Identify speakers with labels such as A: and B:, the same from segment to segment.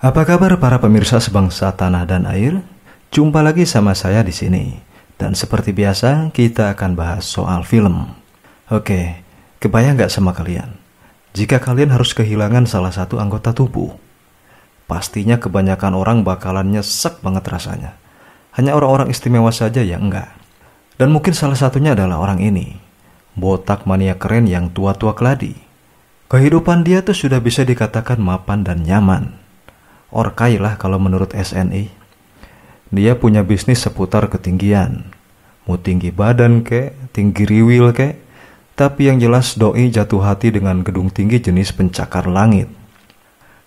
A: Apa kabar para pemirsa sebangsa tanah dan air? Jumpa lagi sama saya di sini. Dan seperti biasa, kita akan bahas soal film. Oke, kebayang nggak sama kalian? Jika kalian harus kehilangan salah satu anggota tubuh, pastinya kebanyakan orang bakalan nyesek banget rasanya. Hanya orang-orang istimewa saja yang enggak. Dan mungkin salah satunya adalah orang ini, botak mania keren yang tua-tua keladi. Kehidupan dia tuh sudah bisa dikatakan mapan dan nyaman. Orkai lah kalau menurut SNI. Dia punya bisnis seputar ketinggian. Mau tinggi badan kek, tinggi riwil kek. Tapi yang jelas doi jatuh hati dengan gedung tinggi jenis pencakar langit.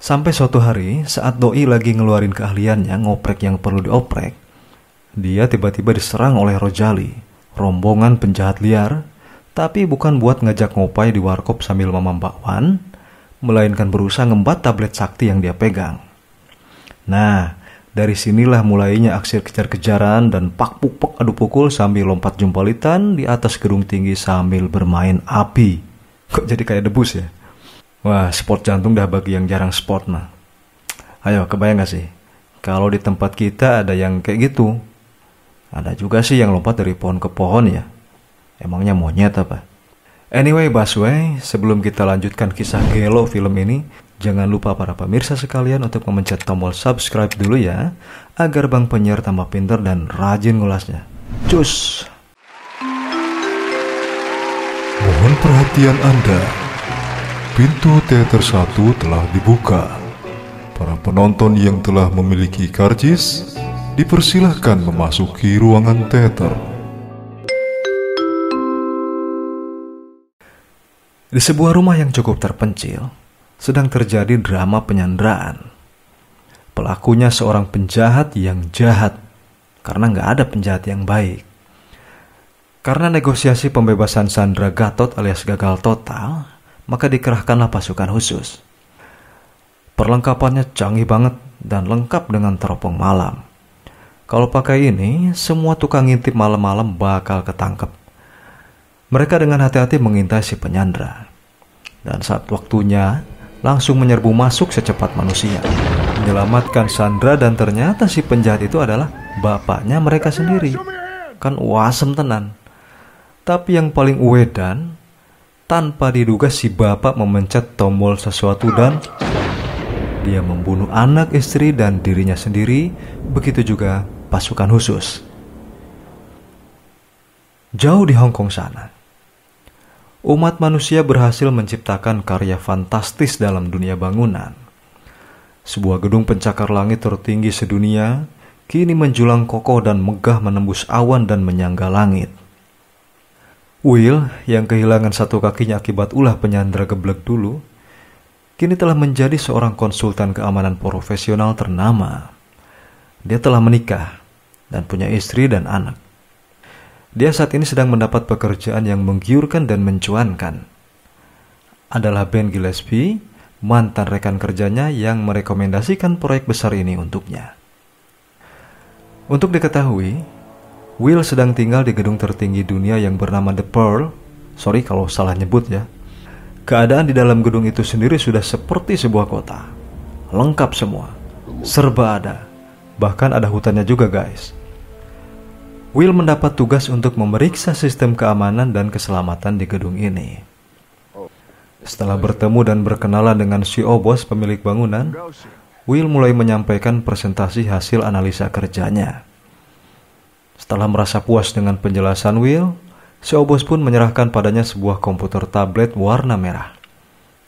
A: Sampai suatu hari saat doi lagi ngeluarin keahliannya ngoprek yang perlu dioprek, dia tiba-tiba diserang oleh Rojali, rombongan penjahat liar. Tapi bukan buat ngajak ngopai di warkop sambil mamam bakwan, melainkan berusaha ngembat tablet sakti yang dia pegang. Nah, dari sinilah mulainya aksi kejar-kejaran dan pak-puk-puk adu pukul sambil lompat jumpalitan di atas gedung tinggi sambil bermain api. Kok jadi kayak debus ya? Wah, sport jantung dah bagi yang jarang sport mah. Ayo, kebayang gak sih? Kalau di tempat kita ada yang kayak gitu. Ada juga sih yang lompat dari pohon ke pohon ya. Emangnya monyet apa? Anyway, Busway, sebelum kita lanjutkan kisah gelo film ini, jangan lupa para pemirsa sekalian untuk memencet tombol subscribe dulu ya, agar Bang Penyiar tambah pinter dan rajin ngulasnya. Cus!
B: Mohon perhatian Anda. Pintu teater 1 telah dibuka. Para penonton yang telah memiliki karcis, dipersilahkan memasuki ruangan teater.
A: Di sebuah rumah yang cukup terpencil, sedang terjadi drama penyanderaan. Pelakunya seorang penjahat yang jahat, karena nggak ada penjahat yang baik. Karena negosiasi pembebasan Sandra Gatot alias gagal total, maka dikerahkanlah pasukan khusus. Perlengkapannya canggih banget dan lengkap dengan teropong malam. Kalau pakai ini, semua tukang ngintip malam-malam bakal ketangkep. Mereka dengan hati-hati mengintai si penyandra. Dan saat waktunya, langsung menyerbu masuk secepat manusia, menyelamatkan Sandra, dan ternyata si penjahat itu adalah bapaknya mereka sendiri. Kan wasem tenan. Tapi yang paling uedan, tanpa diduga si bapak memencet tombol sesuatu dan dia membunuh anak, istri, dan dirinya sendiri. Begitu juga pasukan khusus. Jauh di Hong Kong sana, umat manusia berhasil menciptakan karya fantastis dalam dunia bangunan. Sebuah gedung pencakar langit tertinggi sedunia kini menjulang kokoh dan megah menembus awan dan menyangga langit. Will, yang kehilangan satu kakinya akibat ulah penyandra geblek dulu, kini telah menjadi seorang konsultan keamanan profesional ternama. Dia telah menikah dan punya istri dan anak. Dia saat ini sedang mendapat pekerjaan yang menggiurkan dan mencuankan. Adalah Ben Gillespie, mantan rekan kerjanya yang merekomendasikan proyek besar ini untuknya. Untuk diketahui, Will sedang tinggal di gedung tertinggi dunia yang bernama The Pearl. Sorry kalau salah nyebut ya. Keadaan di dalam gedung itu sendiri sudah seperti sebuah kota. Lengkap semua, serba ada. Bahkan ada hutannya juga guys. Will mendapat tugas untuk memeriksa sistem keamanan dan keselamatan di gedung ini. Setelah bertemu dan berkenalan dengan CEO bos pemilik bangunan, Will mulai menyampaikan presentasi hasil analisa kerjanya. Setelah merasa puas dengan penjelasan Will, CEO bos pun menyerahkan padanya sebuah komputer tablet warna merah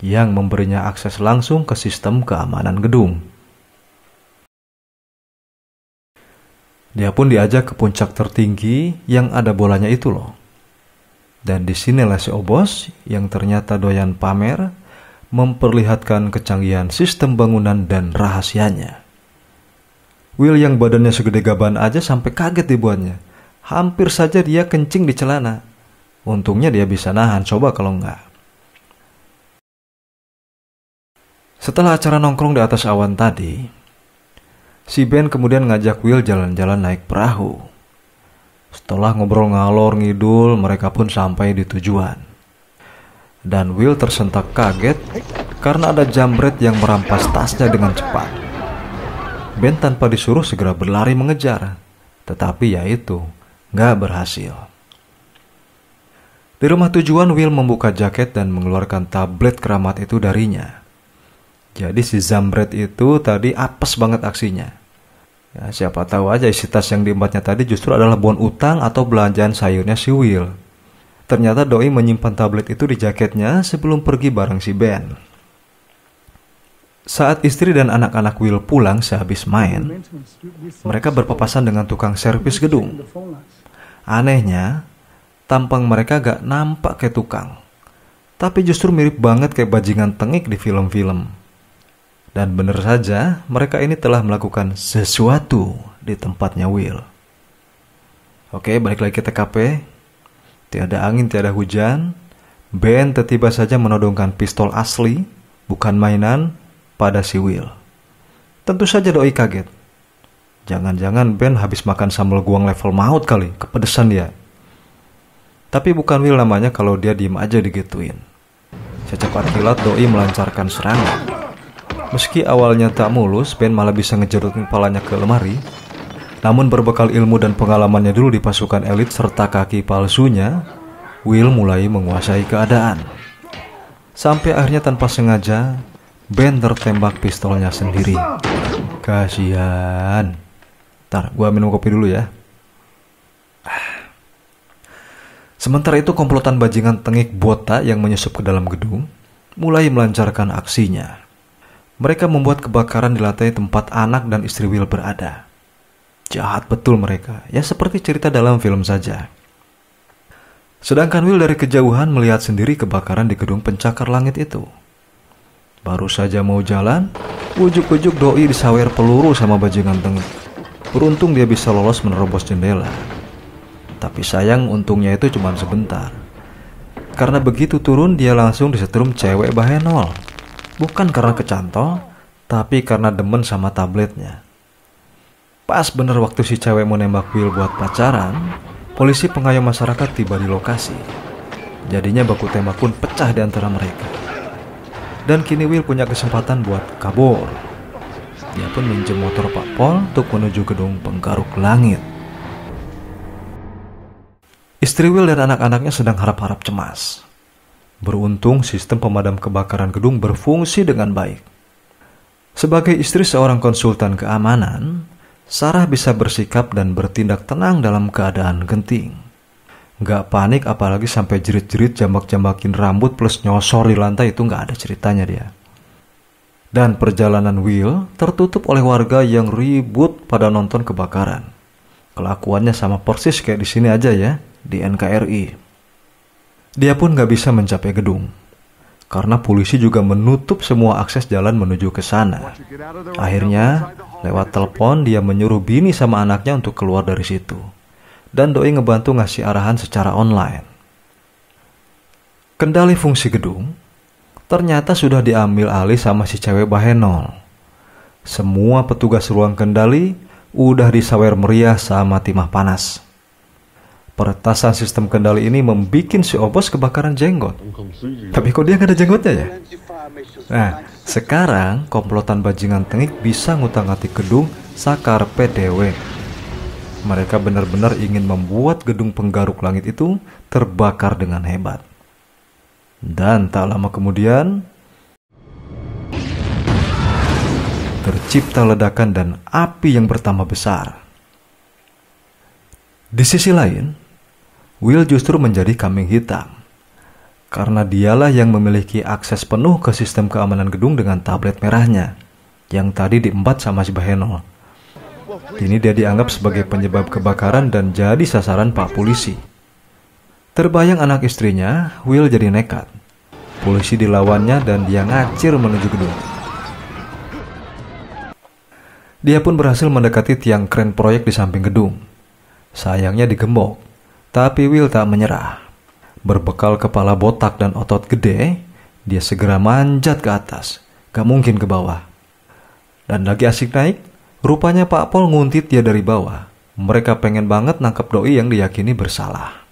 A: yang memberinya akses langsung ke sistem keamanan gedung. Dia pun diajak ke puncak tertinggi yang ada bolanya itu loh. Dan disinilah CEO bos yang ternyata doyan pamer, memperlihatkan kecanggihan sistem bangunan dan rahasianya. Will yang badannya segede gaban aja sampai kaget dibuatnya. Hampir saja dia kencing di celana. Untungnya dia bisa nahan, coba kalau enggak. Setelah acara nongkrong di atas awan tadi, si Ben kemudian ngajak Will jalan-jalan naik perahu. Setelah ngobrol ngalor ngidul, mereka pun sampai di tujuan. Dan Will tersentak kaget karena ada jambret yang merampas tasnya dengan cepat. Ben tanpa disuruh segera berlari mengejar. Tetapi ya itu, nggak berhasil. Di rumah tujuan, Will membuka jaket dan mengeluarkan tablet keramat itu darinya. Jadi si Zambret itu tadi apes banget aksinya. Ya, siapa tahu aja isi tas yang diembatnya tadi justru adalah bon utang atau belanjaan sayurnya si Will. Ternyata doi menyimpan tablet itu di jaketnya sebelum pergi bareng si Ben. Saat istri dan anak-anak Will pulang sehabis main, mereka berpapasan dengan tukang servis gedung. Anehnya, tampang mereka gak nampak kayak tukang, tapi justru mirip banget kayak bajingan tengik di film-film. Dan bener saja, mereka ini telah melakukan sesuatu di tempatnya Will. Oke, balik lagi ke TKP. Tiada angin, tiada hujan. Ben tiba-tiba saja menodongkan pistol asli, bukan mainan, pada si Will. Tentu saja doi kaget. Jangan-jangan Ben habis makan sambal goang level maut kali, kepedesan dia. Tapi bukan Will namanya kalau dia diem aja digituin. Secepat kilat doi melancarkan serangan. Meski awalnya tak mulus, Ben malah bisa ngejerutin kepalanya ke lemari. Namun berbekal ilmu dan pengalamannya dulu di pasukan elit serta kaki palsunya, Will mulai menguasai keadaan. Sampai akhirnya tanpa sengaja, Ben tertembak pistolnya sendiri. Kasihan. Ntar, gua minum kopi dulu ya. Sementara itu komplotan bajingan tengik botak yang menyusup ke dalam gedung mulai melancarkan aksinya. Mereka membuat kebakaran di lantai tempat anak dan istri Will berada. Jahat betul mereka, ya seperti cerita dalam film saja. Sedangkan Will dari kejauhan melihat sendiri kebakaran di gedung pencakar langit itu. Baru saja mau jalan, ujuk-ujuk doi disawer peluru sama bajingan tengik. Beruntung dia bisa lolos menerobos jendela. Tapi sayang untungnya itu cuma sebentar. Karena begitu turun dia langsung disetrum cewek bahenol. Bukan karena kecantol, tapi karena demen sama tabletnya. Pas bener waktu si cewek mau nembak Will buat pacaran, polisi pengayom masyarakat tiba di lokasi. Jadinya baku tembak pun pecah di antara mereka. Dan kini Will punya kesempatan buat kabur. Dia pun minjem motor Pak Pol untuk menuju gedung penggaruk langit. Istri Will dan anak-anaknya sedang harap-harap cemas. Beruntung sistem pemadam kebakaran gedung berfungsi dengan baik. Sebagai istri seorang konsultan keamanan, Sarah bisa bersikap dan bertindak tenang dalam keadaan genting. Gak panik apalagi sampai jerit-jerit jambak-jambakin rambut plus nyosor di lantai, itu gak ada ceritanya dia. Dan perjalanan Will tertutup oleh warga yang ribut pada nonton kebakaran. Kelakuannya sama persis kayak di sini aja ya, di NKRI. Dia pun gak bisa mencapai gedung, karena polisi juga menutup semua akses jalan menuju ke sana. Akhirnya, lewat telepon dia menyuruh bini sama anaknya untuk keluar dari situ. Dan doi ngebantu ngasih arahan secara online. Kendali fungsi gedung ternyata sudah diambil alih sama si cewek bahenol. Semua petugas ruang kendali udah disawer meriah sama timah panas. Peretasan sistem kendali ini membikin si Obos kebakaran jenggot. Tapi kok dia gak ada jenggotnya ya? Nah, sekarang komplotan bajingan tengik bisa ngutang-atik gedung sakarpe dewe. Mereka benar-benar ingin membuat gedung penggaruk langit itu terbakar dengan hebat. Dan tak lama kemudian, tercipta ledakan dan api yang bertambah besar. Di sisi lain, Will justru menjadi kambing hitam. Karena dialah yang memiliki akses penuh ke sistem keamanan gedung dengan tablet merahnya, yang tadi diembat sama si bahenol. Kini dia dianggap sebagai penyebab kebakaran dan jadi sasaran Pak Polisi. Terbayang anak istrinya, Will jadi nekat. Polisi dilawannya dan dia ngacir menuju gedung. Dia pun berhasil mendekati tiang kren proyek di samping gedung. Sayangnya digembok, tapi Will tak menyerah. Berbekal kepala botak dan otot gede, dia segera manjat ke atas, gak mungkin ke bawah. Dan lagi asik naik, rupanya Pak Pol nguntit dia dari bawah. Mereka pengen banget nangkep doi yang diyakini bersalah.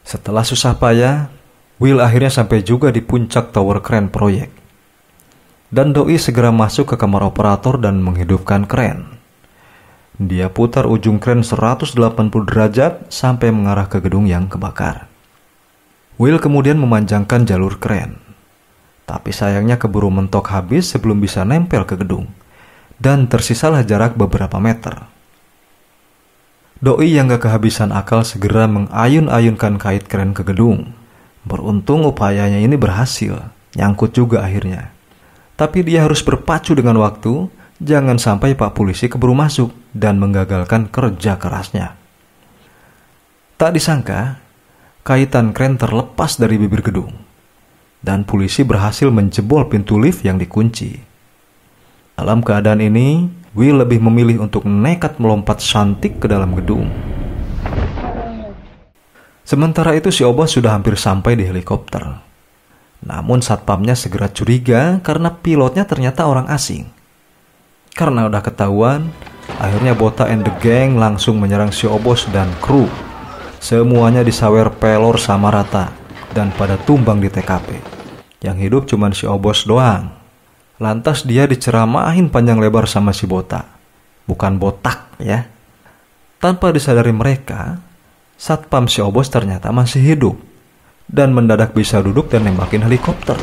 A: Setelah susah payah, Will akhirnya sampai juga di puncak tower kren proyek. dan Doi segera masuk ke kamar operator dan menghidupkan kren. Dia putar ujung kren 180 derajat sampai mengarah ke gedung yang kebakar. Will kemudian memanjangkan jalur kren. Tapi sayangnya keburu mentok habis sebelum bisa nempel ke gedung. Dan tersisalah jarak beberapa meter. Doi yang gak kehabisan akal segera mengayun-ayunkan kait kren ke gedung. Beruntung upayanya ini berhasil. Nyangkut juga akhirnya. Tapi dia harus berpacu dengan waktu. Jangan sampai Pak Polisi keburu masuk dan menggagalkan kerja kerasnya. Tak disangka, kaitan kren terlepas dari bibir gedung. Dan polisi berhasil menjebol pintu lift yang dikunci. Dalam keadaan ini, Will lebih memilih untuk nekat melompat cantik ke dalam gedung. Sementara itu si Obos sudah hampir sampai di helikopter. Namun satpamnya segera curiga karena pilotnya ternyata orang asing. Karena udah ketahuan, akhirnya Botta and the Gang langsung menyerang si Obos dan kru. Semuanya disawer pelor sama rata dan pada tumbang di TKP. Yang hidup cuma si Obos doang. Lantas dia diceramahin panjang lebar sama si Botta. Bukan botak ya. Tanpa disadari mereka, satpam si Obos ternyata masih hidup. Dan mendadak bisa duduk dan nembakin helikopter.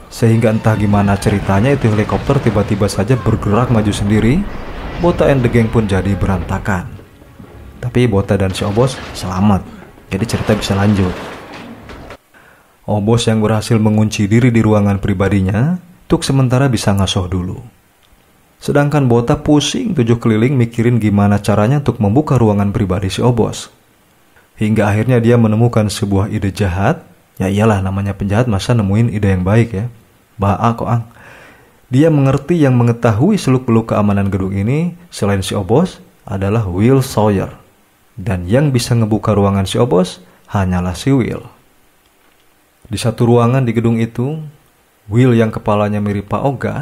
A: Sehingga entah gimana ceritanya itu helikopter tiba-tiba saja bergerak maju sendiri. Botta and the Gang pun jadi berantakan. Tapi Botta dan si Obos selamat. Jadi cerita bisa lanjut. Obos yang berhasil mengunci diri di ruangan pribadinya untuk sementara bisa ngasoh dulu. Sedangkan Botta pusing 7 keliling mikirin gimana caranya untuk membuka ruangan pribadi si Obos. Hingga akhirnya dia menemukan sebuah ide jahat. Ya iyalah namanya penjahat masa nemuin ide yang baik ya. Koang. Dia mengerti yang mengetahui seluk-beluk keamanan gedung ini selain si Obos adalah Will Sawyer. Dan yang bisa ngebuka ruangan si Obos hanyalah si Will. Di satu ruangan di gedung itu, Will yang kepalanya mirip Pak Oga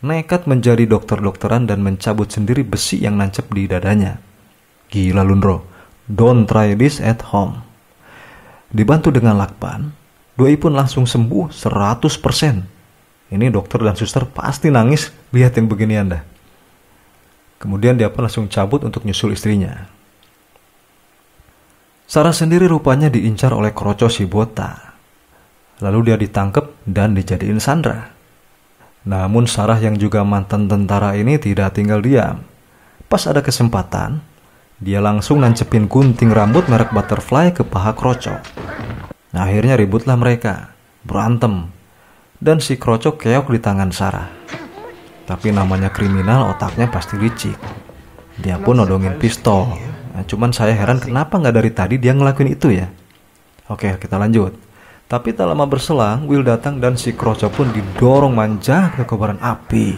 A: nekat menjadi dokter-dokteran dan mencabut sendiri besi yang nancep di dadanya. Gila Lundro, don't try this at home. Dibantu dengan lakban, Doi pun langsung sembuh 100%. Ini dokter dan suster pasti nangis lihat yang beginian dah. Kemudian dia pun langsung cabut untuk nyusul istrinya. Sarah sendiri rupanya diincar oleh kroco si Botta. Lalu dia ditangkap dan dijadiin sandra. Namun Sarah yang juga mantan tentara ini tidak tinggal diam. Pas ada kesempatan, dia langsung nancepin gunting rambut merek Butterfly ke paha kroco. Nah, akhirnya ributlah mereka, berantem. Dan si kroco keok di tangan Sarah. Tapi namanya kriminal otaknya pasti licik. Dia pun nodongin pistol. Nah, cuman saya heran kenapa nggak dari tadi dia ngelakuin itu ya. Oke, kita lanjut. Tapi tak lama berselang, Will datang dan si kroco pun didorong manja ke kobaran api.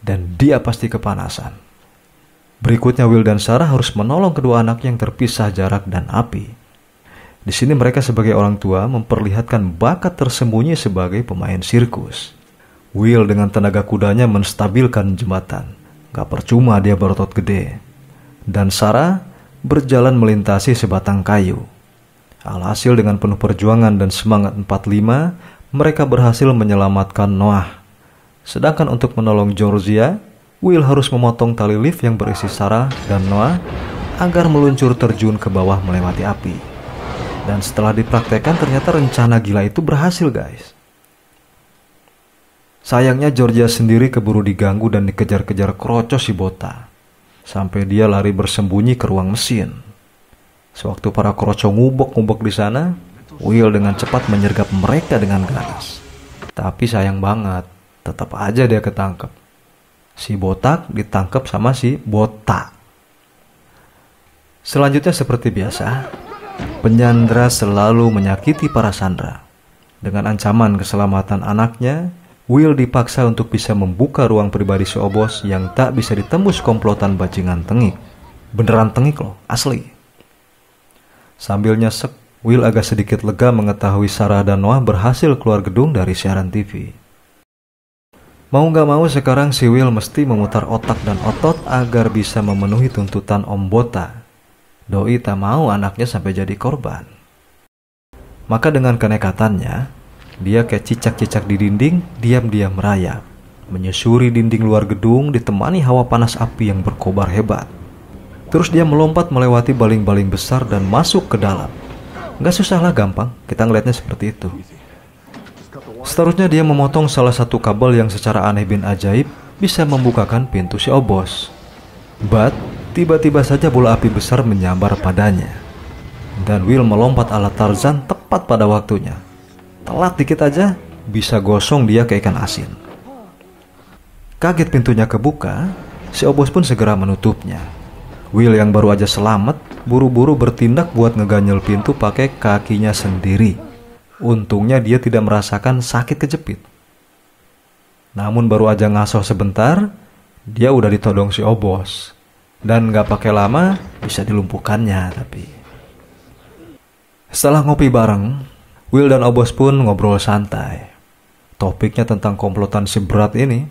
A: Dan dia pasti kepanasan. Berikutnya Will dan Sarah harus menolong kedua anak yang terpisah jarak dan api. Di sini mereka sebagai orang tua memperlihatkan bakat tersembunyi sebagai pemain sirkus. Will dengan tenaga kudanya menstabilkan jembatan. Gak percuma dia berotot gede. Dan Sarah berjalan melintasi sebatang kayu. Alhasil dengan penuh perjuangan dan semangat 45, mereka berhasil menyelamatkan Noah. Sedangkan untuk menolong Georgia, Will harus memotong tali lift yang berisi Sarah dan Noah agar meluncur terjun ke bawah melewati api. Dan setelah dipraktekkan ternyata rencana gila itu berhasil guys. Sayangnya Georgia sendiri keburu diganggu dan dikejar-kejar kroco si Botta. Sampai dia lari bersembunyi ke ruang mesin. Sewaktu para kroco ngubek-ngubek di sana, Will dengan cepat menyergap mereka dengan ganas. Tapi sayang banget, tetap aja dia ketangkep. Si botak ditangkap sama si Botta. Selanjutnya seperti biasa, penyandra selalu menyakiti para sandra. Dengan ancaman keselamatan anaknya, Will dipaksa untuk bisa membuka ruang pribadi si Obos yang tak bisa ditembus komplotan bajingan tengik. Beneran tengik loh, asli. Sambil nyesek, Will agak sedikit lega mengetahui Sarah dan Noah berhasil keluar gedung dari siaran TV. Mau gak mau sekarang si Will mesti memutar otak dan otot agar bisa memenuhi tuntutan Om Botta. Doi tak mau anaknya sampai jadi korban. Maka dengan kenekatannya, Dia kayak cicak-cicak di dinding, diam-diam merayap, menyusuri dinding luar gedung ditemani hawa panas api yang berkobar hebat. Terus dia melompat melewati baling-baling besar dan masuk ke dalam. Gak susah lah, gampang, kita ngeliatnya seperti itu. Seterusnya dia memotong salah satu kabel yang secara aneh bin ajaib bisa membukakan pintu si Obos. But, tiba-tiba saja bola api besar menyambar padanya. Dan Will melompat ala Tarzan tepat pada waktunya. Telat dikit aja, bisa gosong dia ke ikan asin. Kaget pintunya kebuka, si Obos pun segera menutupnya. Will yang baru aja selamat, buru-buru bertindak buat ngeganyel pintu pakai kakinya sendiri. Untungnya dia tidak merasakan sakit kejepit. Namun baru aja ngasoh sebentar, dia udah ditodong si Obos. Dan gak pakai lama, bisa dilumpuhkannya tapi. Setelah ngopi bareng, Will dan Obos pun ngobrol santai. Topiknya tentang komplotan si berat ini.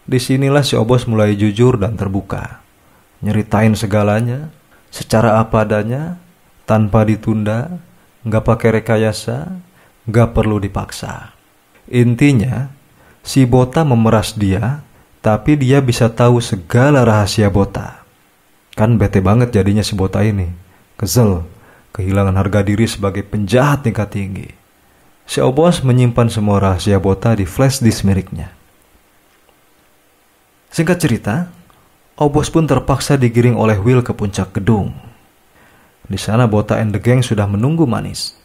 A: Disinilah si Obos mulai jujur dan terbuka. Nyeritain segalanya, secara apa adanya, tanpa ditunda, gak pakai rekayasa, gak perlu dipaksa. Intinya, si Bota memeras dia, tapi dia bisa tahu segala rahasia Bota. Kan bete banget jadinya si Bota ini. Kesel. Kehilangan harga diri sebagai penjahat tingkat tinggi. Si Obos menyimpan semua rahasia Bota di flash disk miliknya. Singkat cerita, Obos pun terpaksa digiring oleh Will ke puncak gedung. Di sana Bota and the gang sudah menunggu manis.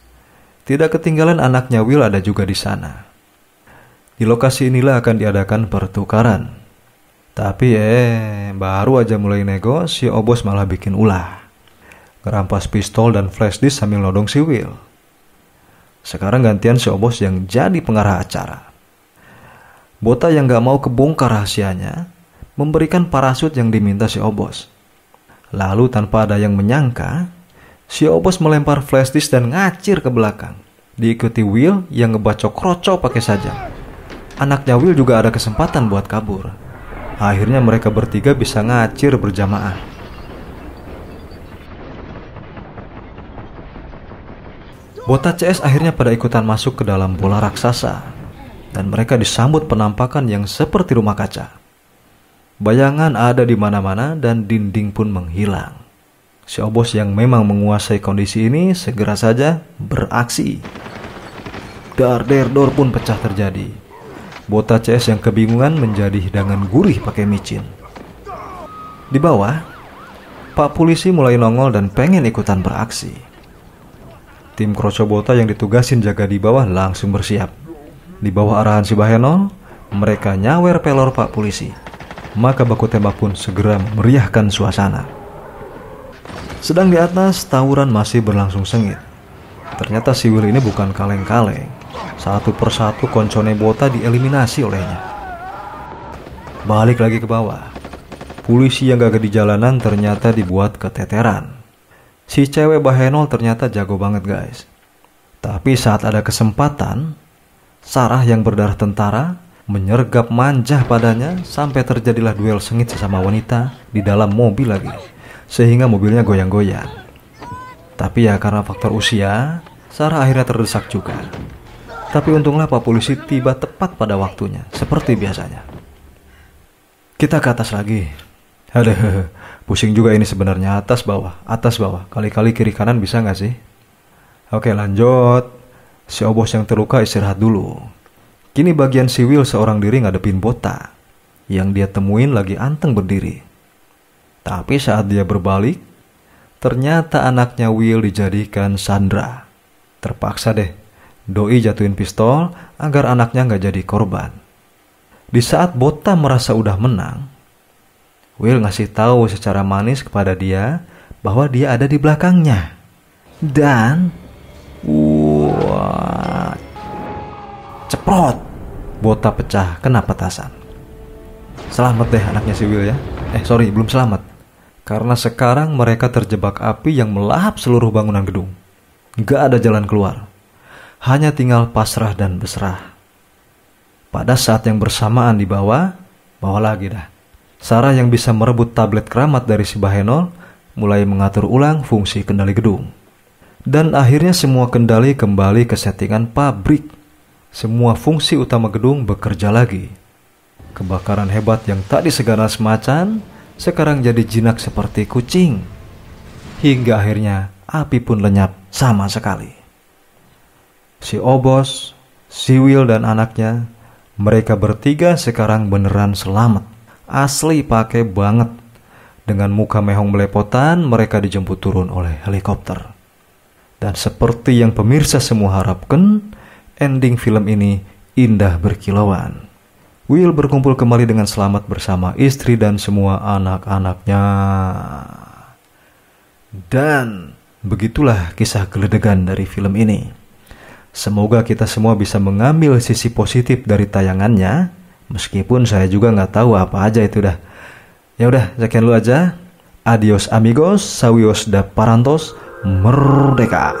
A: Tidak ketinggalan anaknya Will ada juga di sana. Di lokasi inilah akan diadakan pertukaran. Tapi baru aja mulai nego, si Obos malah bikin ulah. Ngerampas pistol dan flash disk sambil nodong si Will. Sekarang gantian si Obos yang jadi pengarah acara. Bota yang gak mau kebongkar rahasianya, memberikan parasut yang diminta si Obos. Lalu tanpa ada yang menyangka, si Obos melempar flash disk dan ngacir ke belakang. Diikuti Will yang ngebacok kroco pakai sajam. Anaknya Will juga ada kesempatan buat kabur. Akhirnya mereka bertiga bisa ngacir berjamaah. Bota CS akhirnya pada ikutan masuk ke dalam bola raksasa. Dan mereka disambut penampakan yang seperti rumah kaca. Bayangan ada di mana-mana dan dinding pun menghilang. Si Obos yang memang menguasai kondisi ini segera saja beraksi. Dar-der-dor pun pecah terjadi. Bota CS yang kebingungan menjadi hidangan gurih pakai micin. Di bawah, Pak Polisi mulai nongol dan pengen ikutan beraksi. Tim Kroco Bota yang ditugasin jaga di bawah langsung bersiap. Di bawah arahan si Bahenol, mereka nyawer pelor Pak Polisi. Maka baku tembak pun segera meriahkan suasana. Sedang di atas, tawuran masih berlangsung sengit. Ternyata si Will ini bukan kaleng-kaleng. Satu persatu koncone Bota dieliminasi olehnya. Balik lagi ke bawah. Polisi yang gagah di jalanan ternyata dibuat keteteran. Si cewek Bahenol ternyata jago banget guys. Tapi saat ada kesempatan, Sarah yang berdarah tentara menyergap manja padanya sampai terjadilah duel sengit sesama wanita di dalam mobil lagi. Sehingga mobilnya goyang-goyang. Tapi ya karena faktor usia, Sarah akhirnya terdesak juga. Tapi untunglah Pak Polisi tiba tepat pada waktunya, seperti biasanya. Kita ke atas lagi. Aduh, pusing juga ini sebenarnya, atas bawah. Kali-kali kiri kanan bisa nggak sih? Oke lanjut. Si Obos yang terluka istirahat dulu. Kini bagian si Will seorang diri ngadepin Bota. Yang dia temuin lagi anteng berdiri. Tapi saat dia berbalik, ternyata anaknya Will dijadikan sandera. Terpaksa deh, doi jatuhin pistol agar anaknya nggak jadi korban. Di saat Bota merasa udah menang, Will ngasih tahu secara manis kepada dia bahwa dia ada di belakangnya. Dan ceprot, Bota pecah kena petasan. Selamat deh anaknya si Will ya. Belum selamat. Karena sekarang mereka terjebak api yang melahap seluruh bangunan gedung. Gak ada jalan keluar. Hanya tinggal pasrah dan berserah. Pada saat yang bersamaan di bawah lagi dah. Sarah yang bisa merebut tablet keramat dari si Bahenol mulai mengatur ulang fungsi kendali gedung. Dan akhirnya semua kendali kembali ke settingan pabrik. Semua fungsi utama gedung bekerja lagi. Kebakaran hebat yang tadi seganas macan sekarang jadi jinak seperti kucing. Hingga akhirnya api pun lenyap sama sekali. Si Obos, si Will dan anaknya, mereka bertiga sekarang beneran selamat. Asli pakai banget. Dengan muka mehong belepotan, mereka dijemput turun oleh helikopter. Dan seperti yang pemirsa semua harapkan, ending film ini indah berkilauan. Will berkumpul kembali dengan selamat bersama istri dan semua anak-anaknya. Dan begitulah kisah geledegan dari film ini. Semoga kita semua bisa mengambil sisi positif dari tayangannya, meskipun saya juga nggak tahu apa aja itu dah. Ya udah, sekian dulu aja. Adios amigos, sawios da parantos, merdeka.